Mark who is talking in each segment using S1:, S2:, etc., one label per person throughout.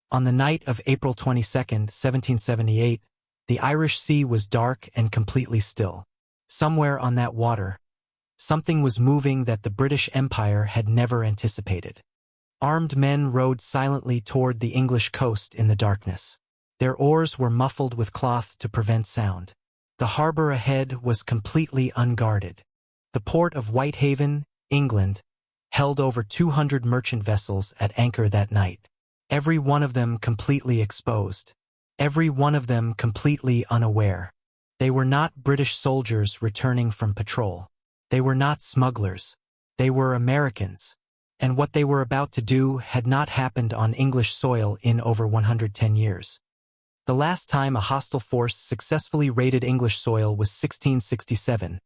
S1: On the night of April 22, 1778, the Irish Sea was dark and completely still. Somewhere on that water, something was moving that the British Empire had never anticipated. Armed men rowed silently toward the English coast in the darkness. Their oars were muffled with cloth to prevent sound. The harbor ahead was completely unguarded. The port of Whitehaven, England, held over 200 merchant vessels at anchor that night. Every one of them completely exposed. Every one of them completely unaware. They were not British soldiers returning from patrol. They were not smugglers. They were Americans. And what they were about to do had not happened on English soil in over 110 years. The last time a hostile force successfully raided English soil was 1667,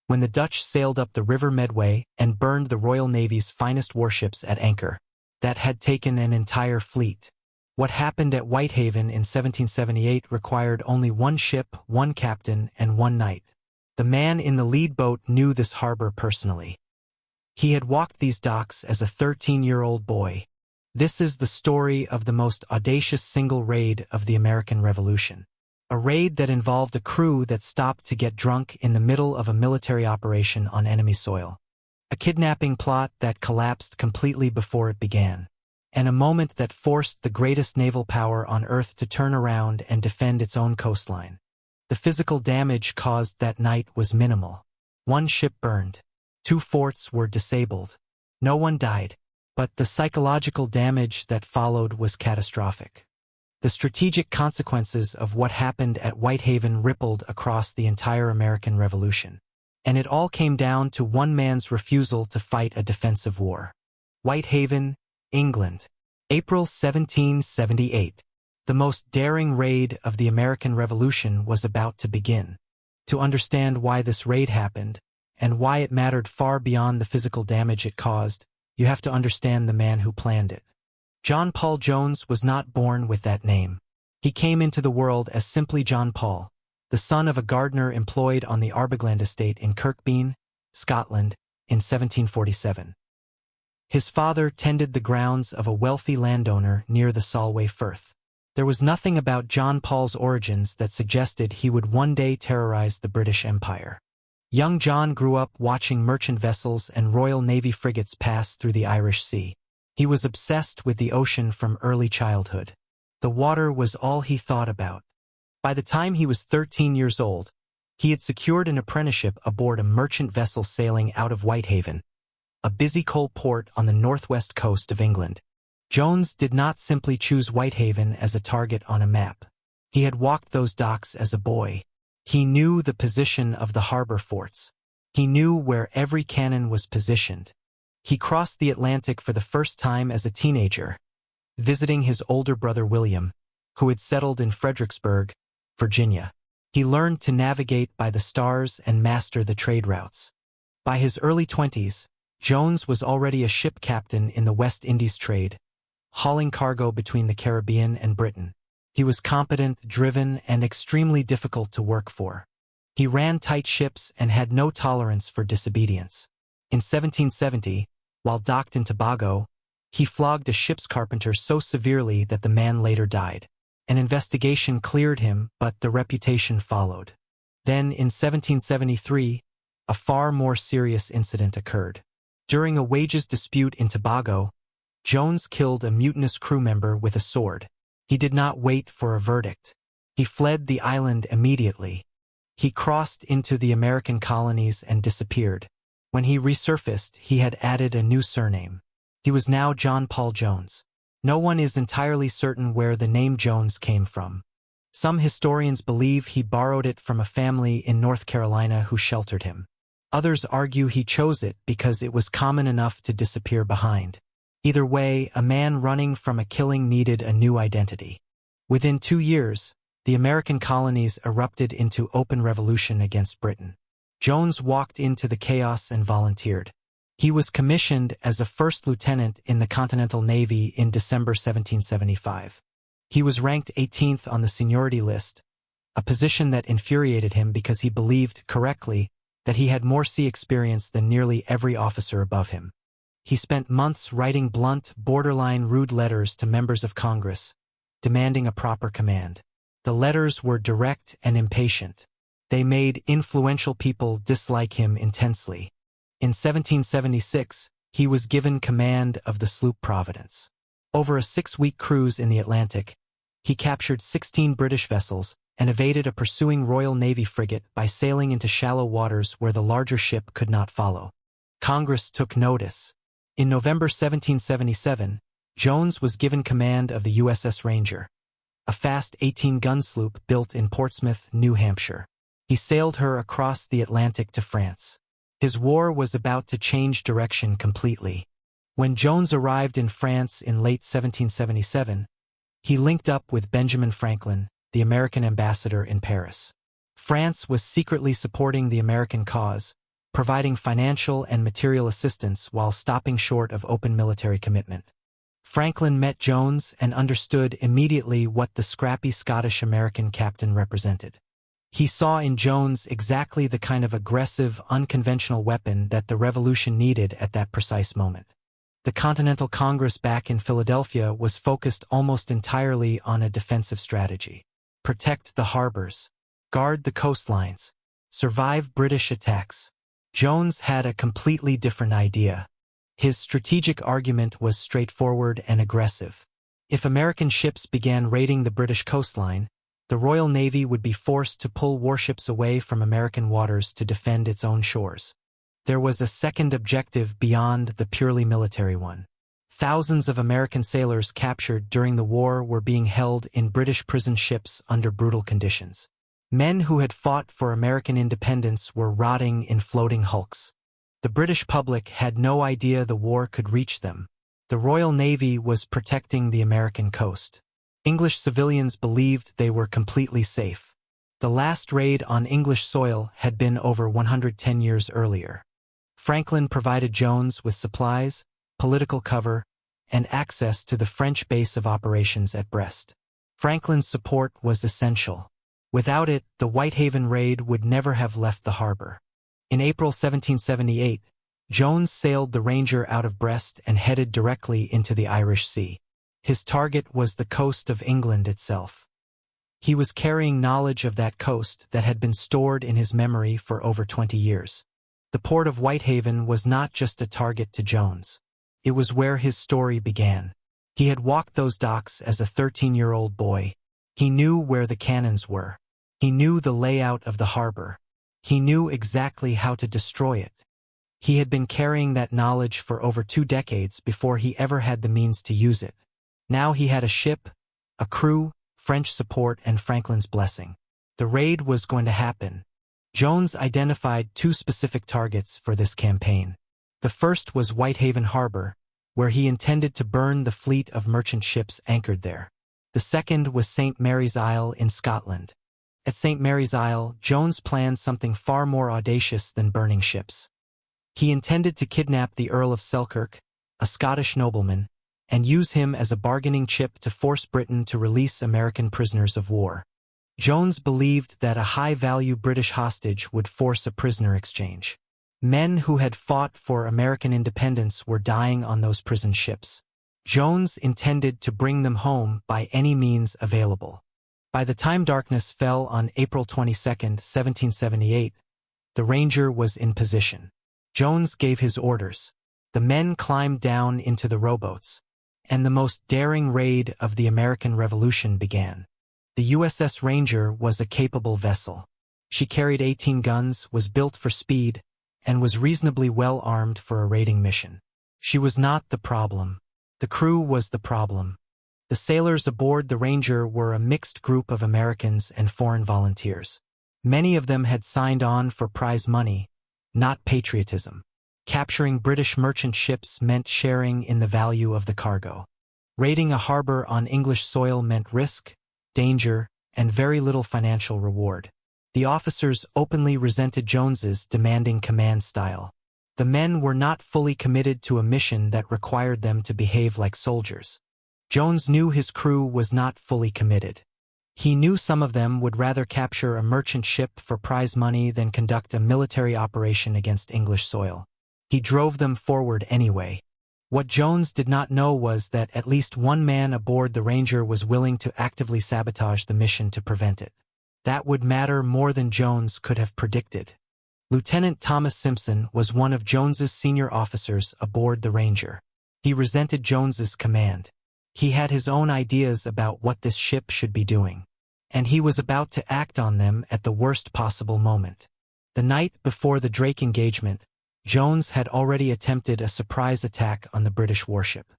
S1: when the Dutch sailed up the River Medway and burned the Royal Navy's finest warships at anchor. That had taken an entire fleet. What happened at Whitehaven in 1778 required only one ship, one captain, and one night. The man in the lead boat knew this harbor personally. He had walked these docks as a 13-year-old boy. This is the story of the most audacious single raid of the American Revolution. A raid that involved a crew that stopped to get drunk in the middle of a military operation on enemy soil. A kidnapping plot that collapsed completely before it began. And a moment that forced the greatest naval power on Earth to turn around and defend its own coastline. The physical damage caused that night was minimal. One ship burned. 2 forts were disabled. No one died. But the psychological damage that followed was catastrophic. The strategic consequences of what happened at Whitehaven rippled across the entire American Revolution. And it all came down to one man's refusal to fight a defensive war. Whitehaven, England. April 1778. The most daring raid of the American Revolution was about to begin. To understand why this raid happened, and why it mattered far beyond the physical damage it caused, you have to understand the man who planned it. John Paul Jones was not born with that name. He came into the world as simply John Paul, the son of a gardener employed on the Arbigland estate in Kirkbean, Scotland, in 1747. His father tended the grounds of a wealthy landowner near the Solway Firth. There was nothing about John Paul's origins that suggested he would one day terrorize the British Empire. Young John grew up watching merchant vessels and Royal Navy frigates pass through the Irish Sea. He was obsessed with the ocean from early childhood. The water was all he thought about. By the time he was 13 years old, he had secured an apprenticeship aboard a merchant vessel sailing out of Whitehaven, a busy coal port on the northwest coast of England. Jones did not simply choose Whitehaven as a target on a map. He had walked those docks as a boy. He knew the position of the harbor forts. He knew where every cannon was positioned. He crossed the Atlantic for the first time as a teenager, visiting his older brother William, who had settled in Fredericksburg, Virginia. He learned to navigate by the stars and master the trade routes. By his early 20s, Jones was already a ship captain in the West Indies trade, hauling cargo between the Caribbean and Britain. He was competent, driven, and extremely difficult to work for. He ran tight ships and had no tolerance for disobedience. In 1770, while docked in Tobago, he flogged a ship's carpenter so severely that the man later died. An investigation cleared him, but the reputation followed. Then, in 1773, a far more serious incident occurred. During a wages dispute in Tobago, Jones killed a mutinous crew member with a sword. He did not wait for a verdict. He fled the island immediately. He crossed into the American colonies and disappeared. When he resurfaced, he had added a new surname. He was now John Paul Jones. No one is entirely certain where the name Jones came from. Some historians believe he borrowed it from a family in North Carolina who sheltered him. Others argue he chose it because it was common enough to disappear behind. Either way, a man running from a killing needed a new identity. Within 2 years, the American colonies erupted into open revolution against Britain. Jones walked into the chaos and volunteered. He was commissioned as a first lieutenant in the Continental Navy in December 1775. He was ranked 18th on the seniority list, a position that infuriated him because he believed, correctly, that he had more sea experience than nearly every officer above him. He spent months writing blunt, borderline rude letters to members of Congress, demanding a proper command. The letters were direct and impatient. They made influential people dislike him intensely. In 1776, he was given command of the sloop Providence. Over a 6-week cruise in the Atlantic, he captured 16 British vessels and evaded a pursuing Royal Navy frigate by sailing into shallow waters where the larger ship could not follow. Congress took notice. In November 1777, Jones was given command of the USS Ranger, a fast 18-gun sloop built in Portsmouth, New Hampshire. He sailed her across the Atlantic to France. His war was about to change direction completely. When Jones arrived in France in late 1777, he linked up with Benjamin Franklin, the American ambassador in Paris. France was secretly supporting the American cause, providing financial and material assistance while stopping short of open military commitment. Franklin met Jones and understood immediately what the scrappy Scottish-American captain represented. He saw in Jones exactly the kind of aggressive, unconventional weapon that the Revolution needed at that precise moment. The Continental Congress back in Philadelphia was focused almost entirely on a defensive strategy. Protect the harbors, guard the coastlines, survive British attacks. Jones had a completely different idea. His strategic argument was straightforward and aggressive. If American ships began raiding the British coastline, the Royal Navy would be forced to pull warships away from American waters to defend its own shores. There was a second objective beyond the purely military one. Thousands of American sailors captured during the war were being held in British prison ships under brutal conditions. Men who had fought for American independence were rotting in floating hulks. The British public had no idea the war could reach them. The Royal Navy was protecting the American coast. English civilians believed they were completely safe. The last raid on English soil had been over 110 years earlier. Franklin provided Jones with supplies, political cover, and access to the French base of operations at Brest. Franklin's support was essential. Without it, the Whitehaven Raid would never have left the harbor. In April 1778, Jones sailed the Ranger out of Brest and headed directly into the Irish Sea. His target was the coast of England itself. He was carrying knowledge of that coast that had been stored in his memory for over 20 years. The port of Whitehaven was not just a target to Jones. It was where his story began. He had walked those docks as a 13-year-old boy. He knew where the cannons were. He knew the layout of the harbor. He knew exactly how to destroy it. He had been carrying that knowledge for over 2 decades before he ever had the means to use it. Now he had a ship, a crew, French support, and Franklin's blessing. The raid was going to happen. Jones identified 2 specific targets for this campaign. The first was Whitehaven Harbor, where he intended to burn the fleet of merchant ships anchored there. The second was St. Mary's Isle in Scotland. At St. Mary's Isle, Jones planned something far more audacious than burning ships. He intended to kidnap the Earl of Selkirk, a Scottish nobleman, and use him as a bargaining chip to force Britain to release American prisoners of war. Jones believed that a high-value British hostage would force a prisoner exchange. Men who had fought for American independence were dying on those prison ships. Jones intended to bring them home by any means available. By the time darkness fell on April 22, 1778, the Ranger was in position. Jones gave his orders. The men climbed down into the rowboats, and the most daring raid of the American Revolution began. The USS Ranger was a capable vessel. She carried 18 guns, was built for speed, and was reasonably well armed for a raiding mission. She was not the problem. The crew was the problem. The sailors aboard the Ranger were a mixed group of Americans and foreign volunteers. Many of them had signed on for prize money, not patriotism. Capturing British merchant ships meant sharing in the value of the cargo. Raiding a harbor on English soil meant risk, danger, and very little financial reward. The officers openly resented Jones's demanding command style. The men were not fully committed to a mission that required them to behave like soldiers. Jones knew his crew was not fully committed. He knew some of them would rather capture a merchant ship for prize money than conduct a military operation against English soil. He drove them forward anyway. What Jones did not know was that at least one man aboard the Ranger was willing to actively sabotage the mission to prevent it. That would matter more than Jones could have predicted. Lieutenant Thomas Simpson was one of Jones's senior officers aboard the Ranger. He resented Jones's command. He had his own ideas about what this ship should be doing, and he was about to act on them at the worst possible moment. The night before the Drake engagement, Jones had already attempted a surprise attack on the British warship.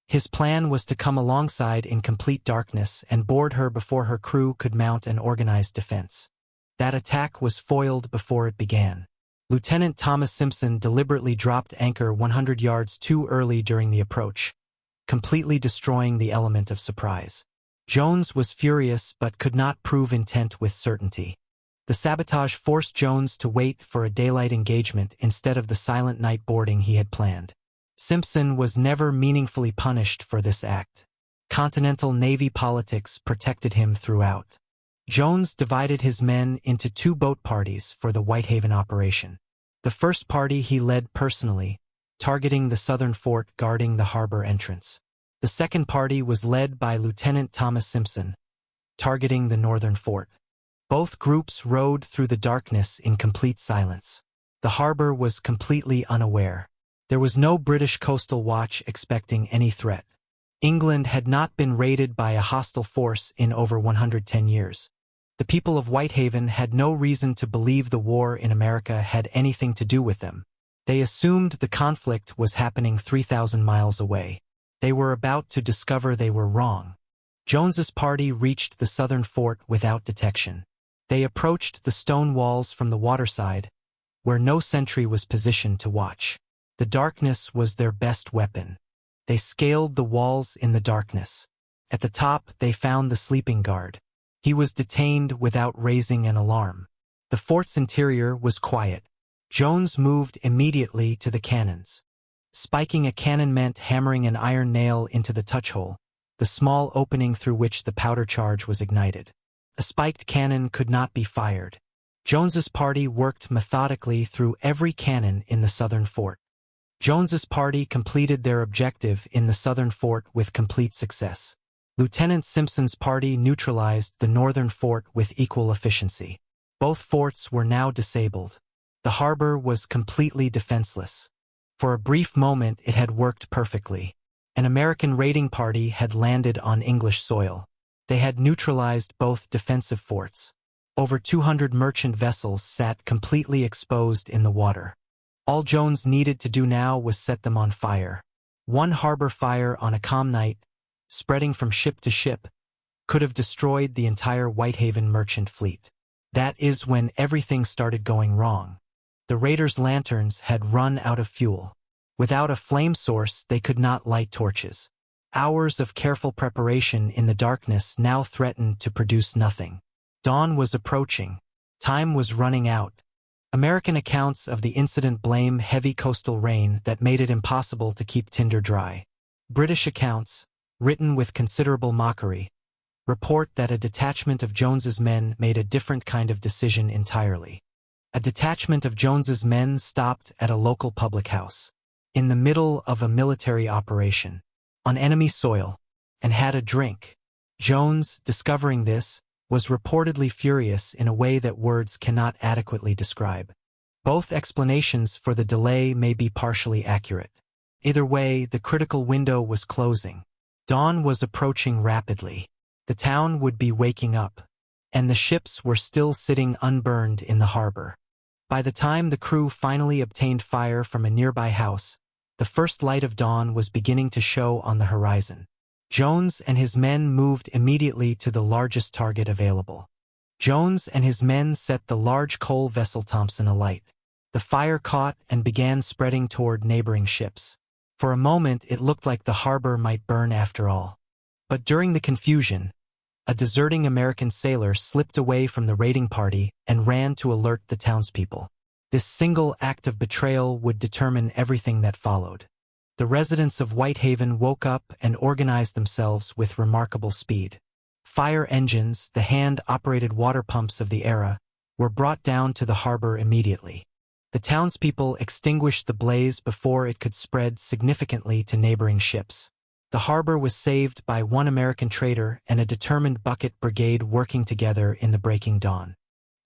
S1: His plan was to come alongside in complete darkness and board her before her crew could mount an organized defense. That attack was foiled before it began. Lieutenant Thomas Simpson deliberately dropped anchor 100 yards too early during the approach, completely destroying the element of surprise. Jones was furious but could not prove intent with certainty. The sabotage forced Jones to wait for a daylight engagement instead of the silent night boarding he had planned. Simpson was never meaningfully punished for this act. Continental Navy politics protected him throughout. Jones divided his men into 2 boat parties for the Whitehaven operation. The first party he led personally, targeting the southern fort guarding the harbor entrance. The second party was led by Lieutenant Thomas Simpson, targeting the northern fort. Both groups rowed through the darkness in complete silence. The harbor was completely unaware. There was no British coastal watch expecting any threat. England had not been raided by a hostile force in over 110 years. The people of Whitehaven had no reason to believe the war in America had anything to do with them. They assumed the conflict was happening 3,000 miles away. They were about to discover they were wrong. Jones's party reached the southern fort without detection. They approached the stone walls from the waterside, where no sentry was positioned to watch. The darkness was their best weapon. They scaled the walls in the darkness. At the top, they found the sleeping guard. He was detained without raising an alarm. The fort's interior was quiet. Jones moved immediately to the cannons. Spiking a cannon meant hammering an iron nail into the touch-hole, the small opening through which the powder charge was ignited. A spiked cannon could not be fired. Jones's party worked methodically through every cannon in the southern fort. Jones's party completed their objective in the southern fort with complete success. Lieutenant Simpson's party neutralized the northern fort with equal efficiency. Both forts were now disabled. The harbor was completely defenseless. For a brief moment it had worked perfectly. An American raiding party had landed on English soil. They had neutralized both defensive forts. Over 200 merchant vessels sat completely exposed in the water. All Jones needed to do now was set them on fire. One harbor fire on a calm night, spreading from ship to ship, could have destroyed the entire Whitehaven merchant fleet. That is when everything started going wrong. The raiders' lanterns had run out of fuel. Without a flame source, they could not light torches. Hours of careful preparation in the darkness now threatened to produce nothing. Dawn was approaching. Time was running out. American accounts of the incident blame heavy coastal rain that made it impossible to keep tinder dry. British accounts, written with considerable mockery, report that a detachment of Jones's men made a different kind of decision entirely. A detachment of Jones's men stopped at a local public house, in the middle of a military operation, on enemy soil, and had a drink. Jones, discovering this, was reportedly furious in a way that words cannot adequately describe. Both explanations for the delay may be partially accurate. Either way, the critical window was closing. Dawn was approaching rapidly. The town would be waking up, and the ships were still sitting unburned in the harbor. By the time the crew finally obtained fire from a nearby house, the first light of dawn was beginning to show on the horizon. Jones and his men moved immediately to the largest target available. Jones and his men set the large coal vessel Thompson alight. The fire caught and began spreading toward neighboring ships. For a moment it looked like the harbor might burn after all. But during the confusion, a deserting American sailor slipped away from the raiding party and ran to alert the townspeople. This single act of betrayal would determine everything that followed. The residents of Whitehaven woke up and organized themselves with remarkable speed. Fire engines, the hand-operated water pumps of the era, were brought down to the harbor immediately. The townspeople extinguished the blaze before it could spread significantly to neighboring ships. The harbor was saved by one American trader and a determined bucket brigade working together in the breaking dawn.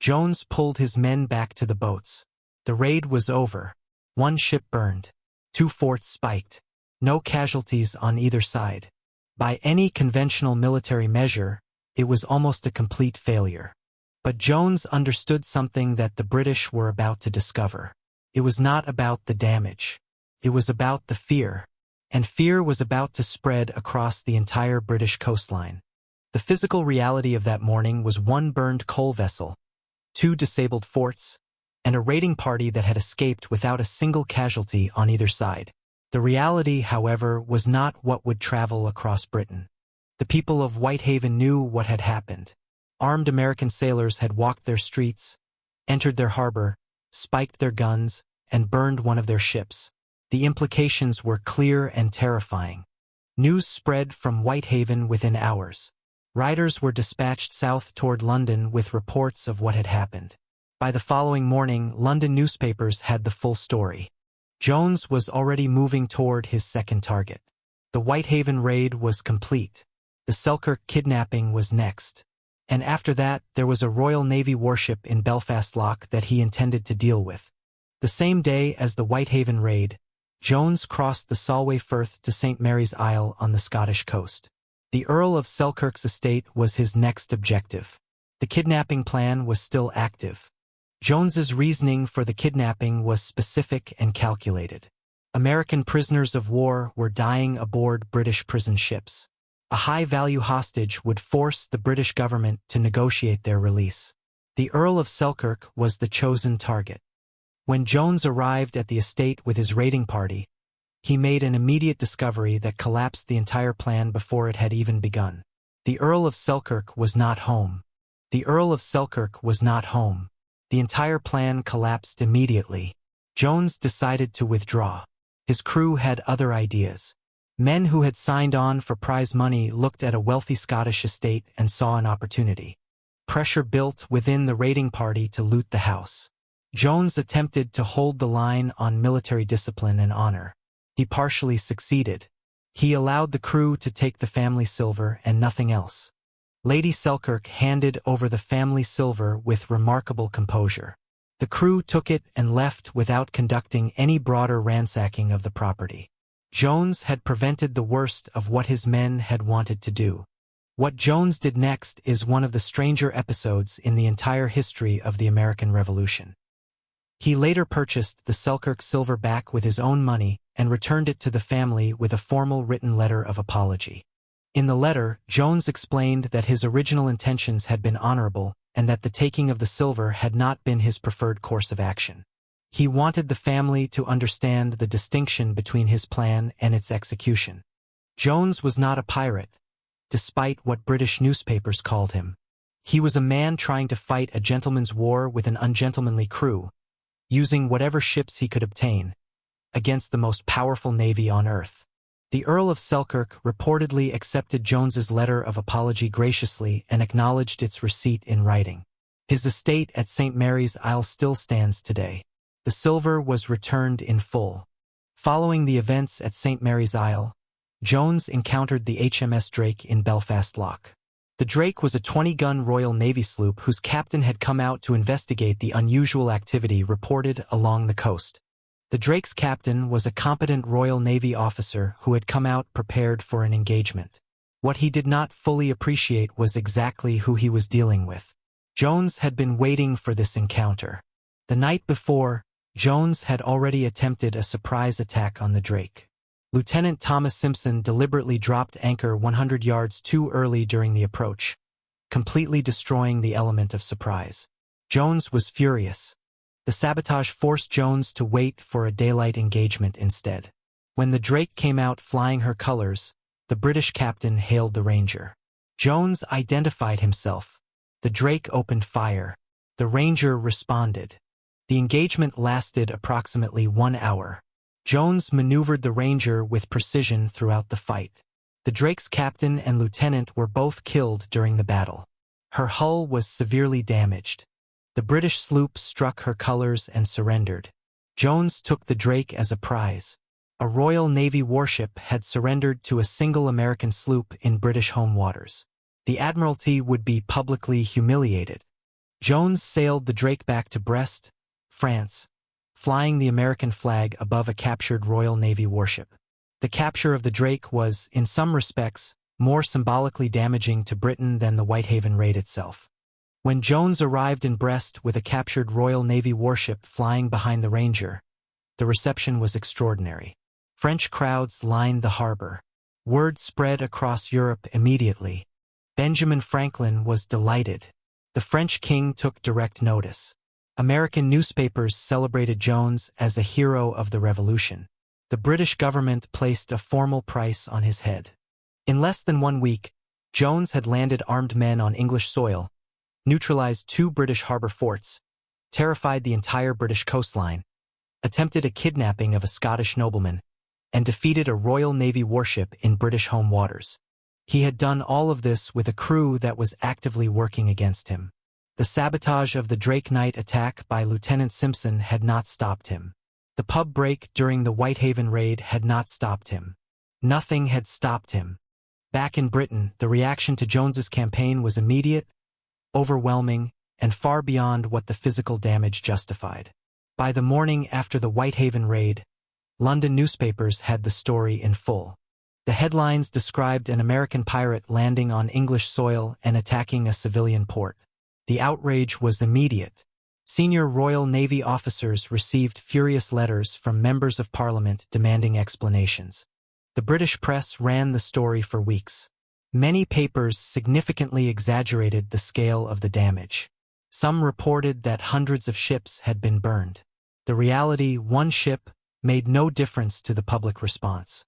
S1: Jones pulled his men back to the boats. The raid was over. One ship burned. 2 forts spiked. No casualties on either side. By any conventional military measure, it was almost a complete failure. But Jones understood something that the British were about to discover. It was not about the damage. It was about the fear. And fear was about to spread across the entire British coastline. The physical reality of that morning was 1 burned coal vessel, 2 disabled forts, and a raiding party that had escaped without a single casualty on either side. The reality, however, was not what would travel across Britain. The people of Whitehaven knew what had happened. Armed American sailors had walked their streets, entered their harbor, spiked their guns, and burned one of their ships. The implications were clear and terrifying. News spread from Whitehaven within hours. Riders were dispatched south toward London with reports of what had happened. By the following morning, London newspapers had the full story. Jones was already moving toward his second target. The Whitehaven Raid was complete. The Selkirk kidnapping was next. And after that, there was a Royal Navy warship in Belfast Lough that he intended to deal with. The same day as the Whitehaven Raid, Jones crossed the Solway Firth to St. Mary's Isle on the Scottish coast. The Earl of Selkirk's estate was his next objective. The kidnapping plan was still active. Jones's reasoning for the kidnapping was specific and calculated. American prisoners of war were dying aboard British prison ships. A high-value hostage would force the British government to negotiate their release. The Earl of Selkirk was the chosen target. When Jones arrived at the estate with his raiding party, he made an immediate discovery that collapsed the entire plan before it had even begun. The Earl of Selkirk was not home. The Earl of Selkirk was not home. The entire plan collapsed immediately. Jones decided to withdraw. His crew had other ideas. Men who had signed on for prize money looked at a wealthy Scottish estate and saw an opportunity. Pressure built within the raiding party to loot the house. Jones attempted to hold the line on military discipline and honor. He partially succeeded. He allowed the crew to take the family silver and nothing else. Lady Selkirk handed over the family silver with remarkable composure. The crew took it and left without conducting any broader ransacking of the property. Jones had prevented the worst of what his men had wanted to do. What Jones did next is one of the stranger episodes in the entire history of the American Revolution. He later purchased the Selkirk silver back with his own money and returned it to the family with a formal written letter of apology. In the letter, Jones explained that his original intentions had been honorable and that the taking of the silver had not been his preferred course of action. He wanted the family to understand the distinction between his plan and its execution. Jones was not a pirate, despite what British newspapers called him. He was a man trying to fight a gentleman's war with an ungentlemanly crew, using whatever ships he could obtain, against the most powerful navy on earth. The Earl of Selkirk reportedly accepted Jones's letter of apology graciously and acknowledged its receipt in writing. His estate at St. Mary's Isle still stands today. The silver was returned in full. Following the events at St. Mary's Isle, Jones encountered the HMS Drake in Belfast Lough. The Drake was a 20-gun Royal Navy sloop whose captain had come out to investigate the unusual activity reported along the coast. The Drake's captain was a competent Royal Navy officer who had come out prepared for an engagement. What he did not fully appreciate was exactly who he was dealing with. Jones had been waiting for this encounter. The night before, Jones had already attempted a surprise attack on the Drake. Lieutenant Thomas Simpson deliberately dropped anchor 100 yards too early during the approach, completely destroying the element of surprise. Jones was furious. The sabotage forced Jones to wait for a daylight engagement instead. When the Drake came out flying her colors, the British captain hailed the Ranger. Jones identified himself. The Drake opened fire. The Ranger responded. The engagement lasted approximately 1 hour. Jones maneuvered the Ranger with precision throughout the fight. The Drake's captain and lieutenant were both killed during the battle. Her hull was severely damaged. The British sloop struck her colors and surrendered. Jones took the Drake as a prize. A Royal Navy warship had surrendered to a single American sloop in British home waters. The Admiralty would be publicly humiliated. Jones sailed the Drake back to Brest, France, flying the American flag above a captured Royal Navy warship. The capture of the Drake was, in some respects, more symbolically damaging to Britain than the Whitehaven Raid itself. When Jones arrived in Brest with a captured Royal Navy warship flying behind the Ranger, the reception was extraordinary. French crowds lined the harbor. Word spread across Europe immediately. Benjamin Franklin was delighted. The French king took direct notice. American newspapers celebrated Jones as a hero of the Revolution. The British government placed a formal price on his head. In less than 1 week, Jones had landed armed men on English soil, neutralized 2 British harbor forts, terrified the entire British coastline, attempted a kidnapping of a Scottish nobleman, and defeated a Royal Navy warship in British home waters. He had done all of this with a crew that was actively working against him. The sabotage of the Drake night attack by Lieutenant Simpson had not stopped him. The pub break during the Whitehaven Raid had not stopped him. Nothing had stopped him. Back in Britain, the reaction to Jones's campaign was immediate, overwhelming, and far beyond what the physical damage justified. By the morning after the Whitehaven Raid, London newspapers had the story in full. The headlines described an American pirate landing on English soil and attacking a civilian port. The outrage was immediate. Senior Royal Navy officers received furious letters from members of Parliament demanding explanations. The British press ran the story for weeks. Many papers significantly exaggerated the scale of the damage. Some reported that hundreds of ships had been burned. The reality, 1 ship, made no difference to the public response.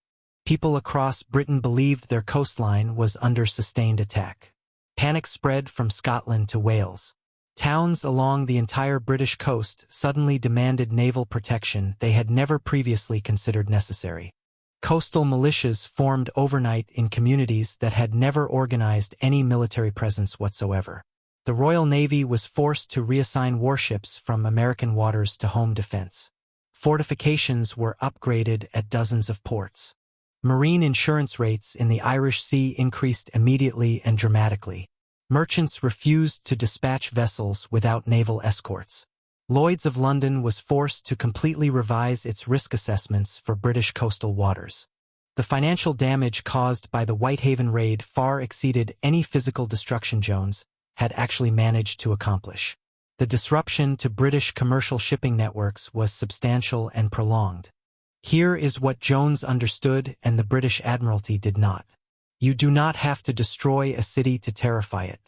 S1: People across Britain believed their coastline was under sustained attack. Panic spread from Scotland to Wales. Towns along the entire British coast suddenly demanded naval protection they had never previously considered necessary. Coastal militias formed overnight in communities that had never organized any military presence whatsoever. The Royal Navy was forced to reassign warships from American waters to home defense. Fortifications were upgraded at dozens of ports. Marine insurance rates in the Irish Sea increased immediately and dramatically. Merchants refused to dispatch vessels without naval escorts. Lloyd's of London was forced to completely revise its risk assessments for British coastal waters. The financial damage caused by the Whitehaven Raid far exceeded any physical destruction Jones had actually managed to accomplish. The disruption to British commercial shipping networks was substantial and prolonged. Here is what Jones understood and the British Admiralty did not. You do not have to destroy a city to terrify it.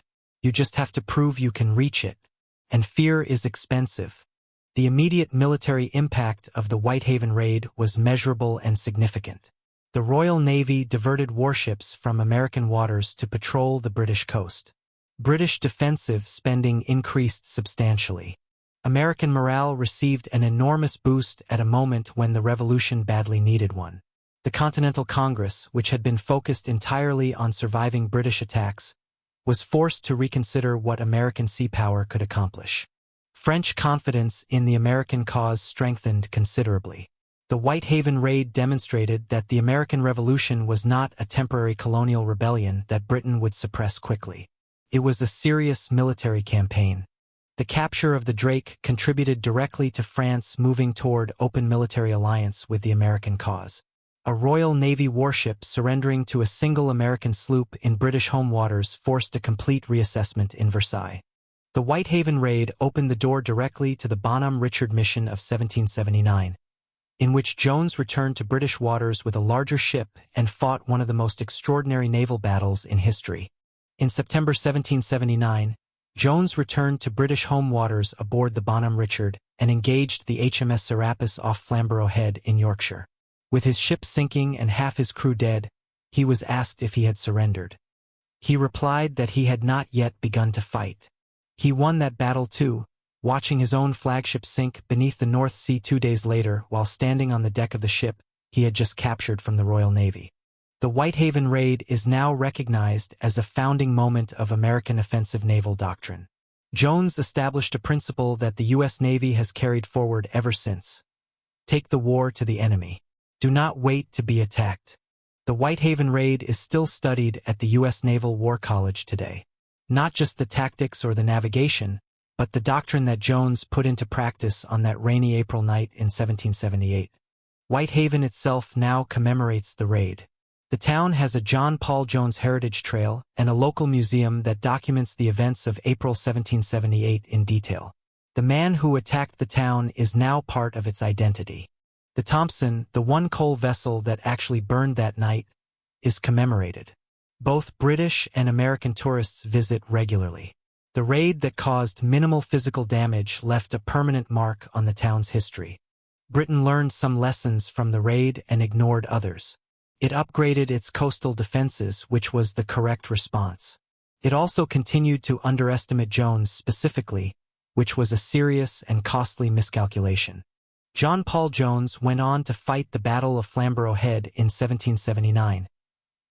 S1: You just have to prove you can reach it. And fear is expensive. The immediate military impact of the Whitehaven Raid was measurable and significant. The Royal Navy diverted warships from American waters to patrol the British coast. British defensive spending increased substantially. American morale received an enormous boost at a moment when the Revolution badly needed one. The Continental Congress, which had been focused entirely on surviving British attacks, was forced to reconsider what American sea power could accomplish. French confidence in the American cause strengthened considerably. The Whitehaven Raid demonstrated that the American Revolution was not a temporary colonial rebellion that Britain would suppress quickly. It was a serious military campaign. The capture of the Drake contributed directly to France moving toward open military alliance with the American cause. A Royal Navy warship surrendering to a single American sloop in British home waters forced a complete reassessment in Versailles. The Whitehaven Raid opened the door directly to the Bonhomme Richard mission of 1779, in which Jones returned to British waters with a larger ship and fought one of the most extraordinary naval battles in history. In September 1779, Jones returned to British home waters aboard the Bonhomme Richard and engaged the HMS Serapis off Flamborough Head in Yorkshire. With his ship sinking and half his crew dead, he was asked if he had surrendered. He replied that he had not yet begun to fight. He won that battle too, watching his own flagship sink beneath the North Sea 2 days later while standing on the deck of the ship he had just captured from the Royal Navy. The Whitehaven Raid is now recognized as a founding moment of American offensive naval doctrine. Jones established a principle that the U.S. Navy has carried forward ever since. Take the war to the enemy. Do not wait to be attacked. The Whitehaven Raid is still studied at the U.S. Naval War College today. Not just the tactics or the navigation, but the doctrine that Jones put into practice on that rainy April night in 1778. Whitehaven itself now commemorates the raid. The town has a John Paul Jones Heritage Trail and a local museum that documents the events of April 1778 in detail. The man who attacked the town is now part of its identity. The Thompson, the one coal vessel that actually burned that night, is commemorated. Both British and American tourists visit regularly. The raid that caused minimal physical damage left a permanent mark on the town's history. Britain learned some lessons from the raid and ignored others. It upgraded its coastal defenses, which was the correct response. It also continued to underestimate Jones specifically, which was a serious and costly miscalculation. John Paul Jones went on to fight the Battle of Flamborough Head in 1779,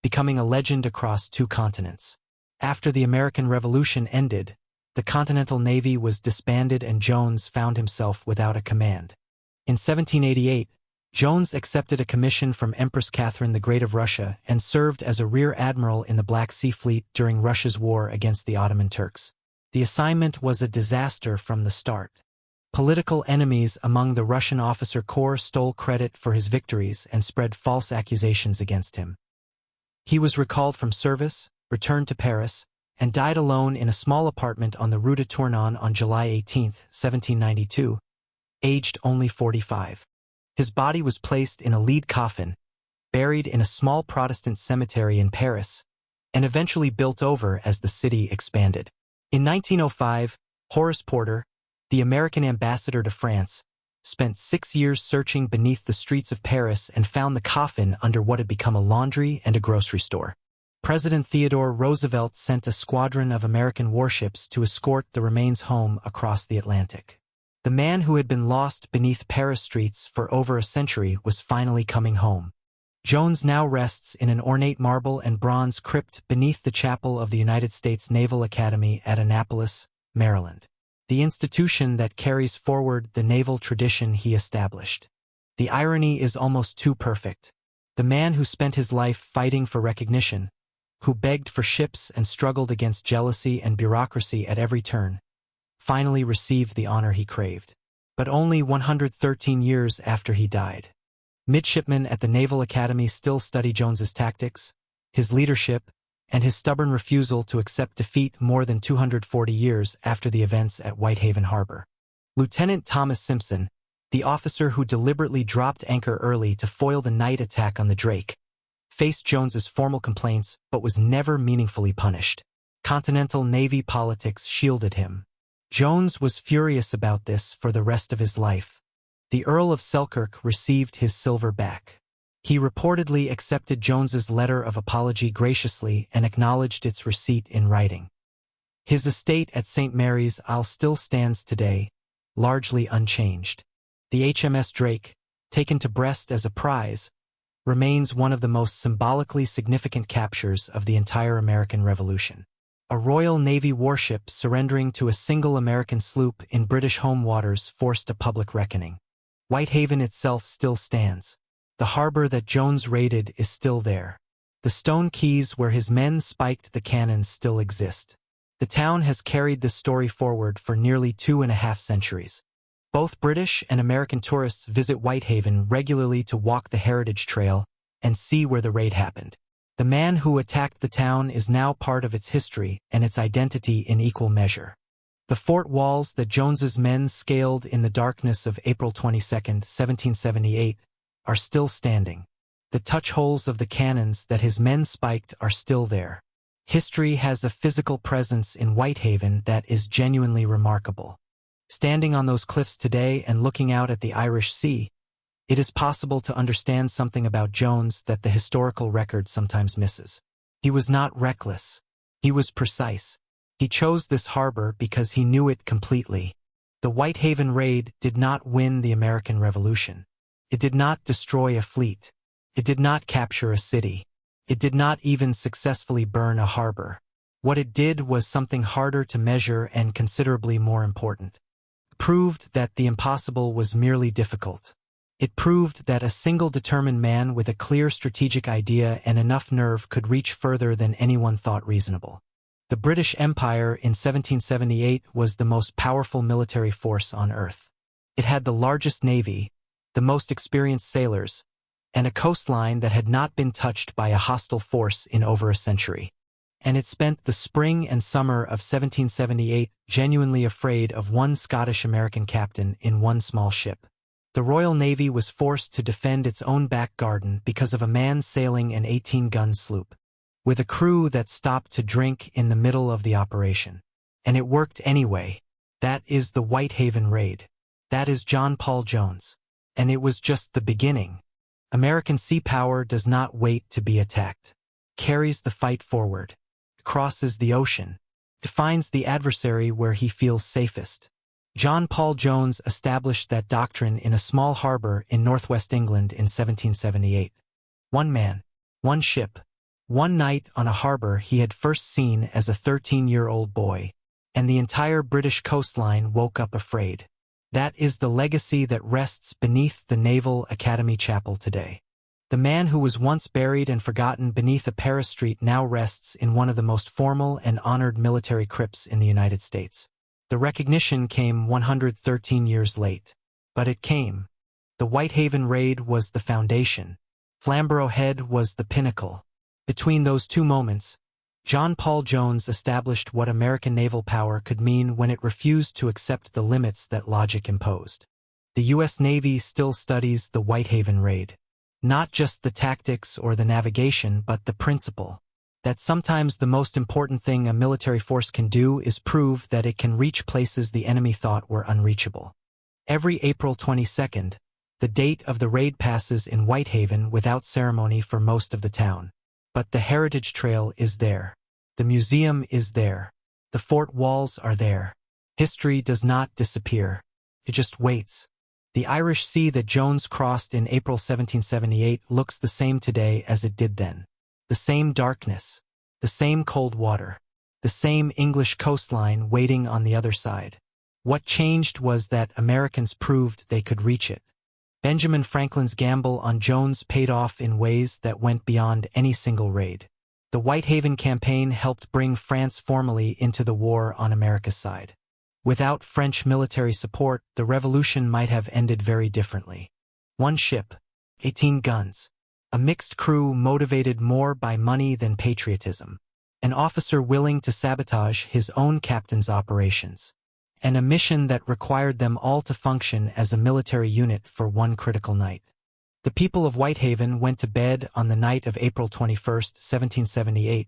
S1: becoming a legend across 2 continents. After the American Revolution ended, the Continental Navy was disbanded and Jones found himself without a command. In 1788, Jones accepted a commission from Empress Catherine the Great of Russia and served as a rear admiral in the Black Sea Fleet during Russia's war against the Ottoman Turks. The assignment was a disaster from the start. Political enemies among the Russian officer corps stole credit for his victories and spread false accusations against him. He was recalled from service, returned to Paris, and died alone in a small apartment on the Rue de Tournon on July 18, 1792, aged only 45. His body was placed in a lead coffin, buried in a small Protestant cemetery in Paris, and eventually built over as the city expanded. In 1905, Horace Porter, the American ambassador to France, spent 6 years searching beneath the streets of Paris and found the coffin under what had become a laundry and a grocery store. President Theodore Roosevelt sent a squadron of American warships to escort the remains home across the Atlantic. The man who had been lost beneath Paris streets for over a century was finally coming home. Jones now rests in an ornate marble and bronze crypt beneath the chapel of the United States Naval Academy at Annapolis, Maryland, the institution that carries forward the naval tradition he established. The irony is almost too perfect. The man who spent his life fighting for recognition, who begged for ships and struggled against jealousy and bureaucracy at every turn, finally received the honor he craved. But only 113 years after he died. Midshipmen at the Naval Academy still study Jones's tactics, his leadership, and his stubborn refusal to accept defeat more than 240 years after the events at Whitehaven Harbor. Lieutenant Thomas Simpson, the officer who deliberately dropped anchor early to foil the night attack on the Drake, faced Jones's formal complaints but was never meaningfully punished. Continental Navy politics shielded him. Jones was furious about this for the rest of his life. The Earl of Selkirk received his silver back. He reportedly accepted Jones's letter of apology graciously and acknowledged its receipt in writing. His estate at St. Mary's Isle still stands today, largely unchanged. The HMS Drake, taken to Brest as a prize, remains one of the most symbolically significant captures of the entire American Revolution. A Royal Navy warship surrendering to a single American sloop in British home waters forced a public reckoning. Whitehaven itself still stands. The harbor that Jones raided is still there. The stone quays where his men spiked the cannons still exist. The town has carried this story forward for nearly 2.5 centuries. Both British and American tourists visit Whitehaven regularly to walk the Heritage Trail and see where the raid happened. The man who attacked the town is now part of its history and its identity in equal measure. The fort walls that Jones's men scaled in the darkness of April 22, 1778, are still standing. The touch holes of the cannons that his men spiked are still there. History has a physical presence in Whitehaven that is genuinely remarkable. Standing on those cliffs today and looking out at the Irish Sea, it is possible to understand something about Jones that the historical record sometimes misses. He was not reckless. He was precise. He chose this harbor because he knew it completely. The Whitehaven Raid did not win the American Revolution. It did not destroy a fleet. It did not capture a city. It did not even successfully burn a harbor. What it did was something harder to measure and considerably more important. It proved that the impossible was merely difficult. It proved that a single determined man with a clear strategic idea and enough nerve could reach further than anyone thought reasonable. The British Empire in 1778 was the most powerful military force on Earth. It had the largest navy, the most experienced sailors, and a coastline that had not been touched by a hostile force in over a century. And it spent the spring and summer of 1778 genuinely afraid of one Scottish-American captain in one small ship. The Royal Navy was forced to defend its own back garden because of a man sailing an 18-gun sloop, with a crew that stopped to drink in the middle of the operation. And it worked anyway. That is the Whitehaven Raid. That is John Paul Jones. And it was just the beginning. American sea power does not wait to be attacked. Carries the fight forward. Crosses the ocean. Defines the adversary where he feels safest. John Paul Jones established that doctrine in a small harbor in northwest England in 1778. One man, one ship, one night on a harbor he had first seen as a 13-year-old boy, and the entire British coastline woke up afraid. That is the legacy that rests beneath the Naval Academy Chapel today. The man who was once buried and forgotten beneath a Paris street now rests in one of the most formal and honored military crypts in the United States. The recognition came 113 years late. But it came. The Whitehaven Raid was the foundation. Flamborough Head was the pinnacle. Between those two moments, John Paul Jones established what American naval power could mean when it refused to accept the limits that logic imposed. The U.S. Navy still studies the Whitehaven Raid. Not just the tactics or the navigation, but the principle. That sometimes the most important thing a military force can do is prove that it can reach places the enemy thought were unreachable. Every April 22nd, the date of the raid passes in Whitehaven without ceremony for most of the town. But the Heritage Trail is there. The museum is there. The fort walls are there. History does not disappear. It just waits. The Irish Sea that Jones crossed in April 1778 looks the same today as it did then. The same darkness, the same cold water, the same English coastline waiting on the other side. What changed was that Americans proved they could reach it. Benjamin Franklin's gamble on Jones paid off in ways that went beyond any single raid. The Whitehaven campaign helped bring France formally into the war on America's side. Without French military support, the revolution might have ended very differently. One ship, 18 guns. A mixed crew motivated more by money than patriotism. An officer willing to sabotage his own captain's operations. And a mission that required them all to function as a military unit for one critical night. The people of Whitehaven went to bed on the night of April 21, 1778,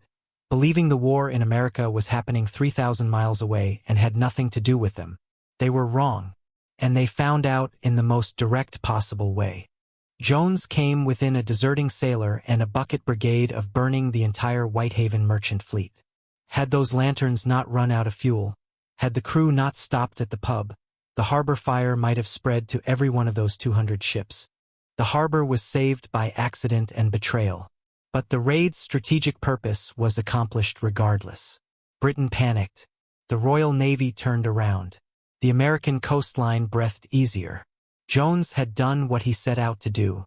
S1: believing the war in America was happening 3,000 miles away and had nothing to do with them. They were wrong. And they found out in the most direct possible way. Jones came within a deserting sailor and a bucket brigade of burning the entire Whitehaven merchant fleet. Had those lanterns not run out of fuel, had the crew not stopped at the pub, the harbor fire might have spread to every one of those 200 ships. The harbor was saved by accident and betrayal. But the raid's strategic purpose was accomplished regardless. Britain panicked. The Royal Navy turned around. The American coastline breathed easier. Jones had done what he set out to do.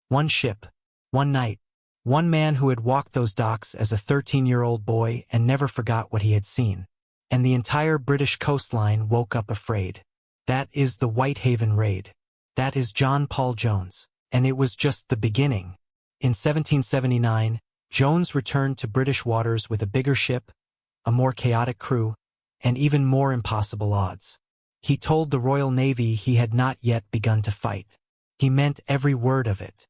S1: One ship, one night, one man who had walked those docks as a 13-year-old boy and never forgot what he had seen. And the entire British coastline woke up afraid. That is the Whitehaven Raid. That is John Paul Jones. And it was just the beginning. In 1779, Jones returned to British waters with a bigger ship, a more chaotic crew, and even more impossible odds. He told the Royal Navy he had not yet begun to fight. He meant every word of it.